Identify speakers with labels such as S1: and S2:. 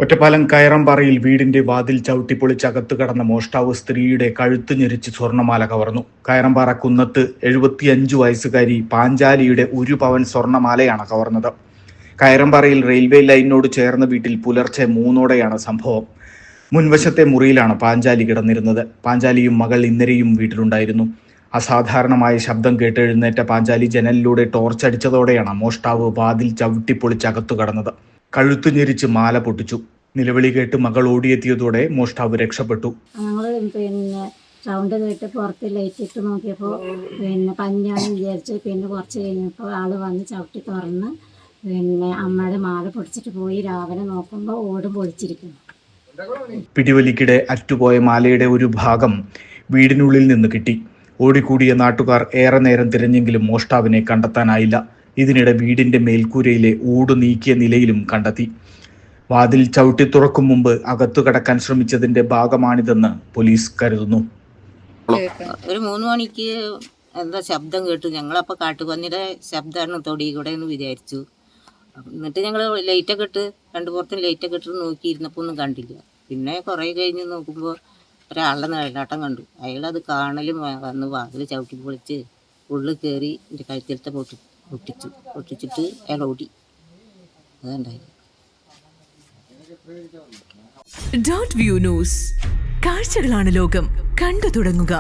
S1: ഒറ്റപ്പാലം കയറമ്പാറയിൽ വീടിന്റെ വാതിൽ ചവിട്ടിപ്പൊളിച്ച് അകത്തു കടന്ന മോഷ്ടാവ് സ്ത്രീയുടെ കഴുത്ത് ഞെരിച്ച് സ്വർണ്ണമാല കവർന്നു. കയറമ്പാറ കുന്നത്ത് 75 വയസ്സുകാരി പാഞ്ചാലിയുടെ 1 പവൻ സ്വർണ്ണമാലയാണ് കവർന്നത്. കയറമ്പാറയിൽ റെയിൽവേ ലൈനിനോട് ചേർന്ന വീട്ടിൽ പുലർച്ചെ 3-ഓടെയാണ് സംഭവം. മുൻവശത്തെ മുറിയിലാണ് പാഞ്ചാലി കിടന്നിരുന്നത്. പാഞ്ചാലിയും മകൾ ഇന്ദിരയും വീട്ടിലുണ്ടായിരുന്നു. അസാധാരണമായ ശബ്ദം കേട്ട് എഴുന്നേറ്റ പാഞ്ചാലി ജനലിലൂടെ ടോർച്ചടിച്ചതോടെയാണ് മോഷ്ടാവ് വാതിൽ ചവിട്ടിപ്പൊളിച്ച് അകത്തു കടന്നത്. കഴുത്തു ഞെരിച്ച് മാല പൊട്ടിച്ചു. നിലവിളി കേട്ട് മകൾ ഓടിയെത്തിയതോടെ മോഷ്ടാവ് രക്ഷപ്പെട്ടു.
S2: സൗണ്ട് കേട്ട് പുറത്ത് ലൈറ്റ് ഇട്ട് നോക്കിയപ്പോൾ പഞ്ഞാണ് വിചാരിച്ച്. കുറച്ച് കഴിഞ്ഞപ്പോൾ ആള് വന്ന് ചവിട്ടി തുറന്ന് അമ്മയുടെ മാല പൊടിച്ചിട്ട് പോയി. രാവിലെ നോക്കുമ്പോൾ ഓട് പൊളിച്ചിരിക്കുന്നു.
S1: പിടിവലിക്കിടെ അറ്റുപോയ മാലയുടെ ഒരു ഭാഗം വീടിനുള്ളിൽ നിന്ന് കിട്ടി. ഓടിക്കൂടിയ നാട്ടുകാർ ഏറെ നേരം തിരഞ്ഞെങ്കിലും മോഷ്ടാവിനെ കണ്ടെത്താനായില്ല. ഇതിനിടെ വീടിന്റെ മേൽക്കൂരയിലെ ഓട് നീക്കിയ നിലയിലും കണ്ടെത്തി. വാതിൽ ചവിട്ടി തുറക്കും മുമ്പ് അകത്തു കടക്കാൻ ശ്രമിച്ചതിന്റെ ഭാഗമാണിതെന്ന് പോലീസ് കരുതുന്നു.
S3: ഒരു 3 മണിക്ക് എന്താ ശബ്ദം കേട്ടു. ഞങ്ങളപ്പോൾ കാട്ടുപന്നിയുടെ ശബ്ദമാണ് തൊടി കൂടെ എന്ന് വിചാരിച്ചു. എന്നിട്ട് ഞങ്ങൾ ലൈറ്റൊക്കെ ഇട്ട് പുറത്തും ലൈറ്റൊക്കെ ഇട്ട് നോക്കിയിരുന്നപ്പോൾ ഒന്നും കണ്ടില്ല. പിന്നെ കുറേ കഴിഞ്ഞ് നോക്കുമ്പോൾ ഒരാളുടെ നിഴലാട്ടം കണ്ടു. അയാളത് കാണലും വന്ന് വാതിൽ ചവിട്ടി പൊളിച്ച് ഉള്ളിൽ കയറി എൻ്റെ കഴുത്തിലത്തെ പൊട്ടിച്ചിട്ട് അയാൾ ഓടി. അതുണ്ടായി.
S4: Dot view news. കാഴ്ചകളാണ് ലോകം. കണ്ടു തുടങ്ങുക.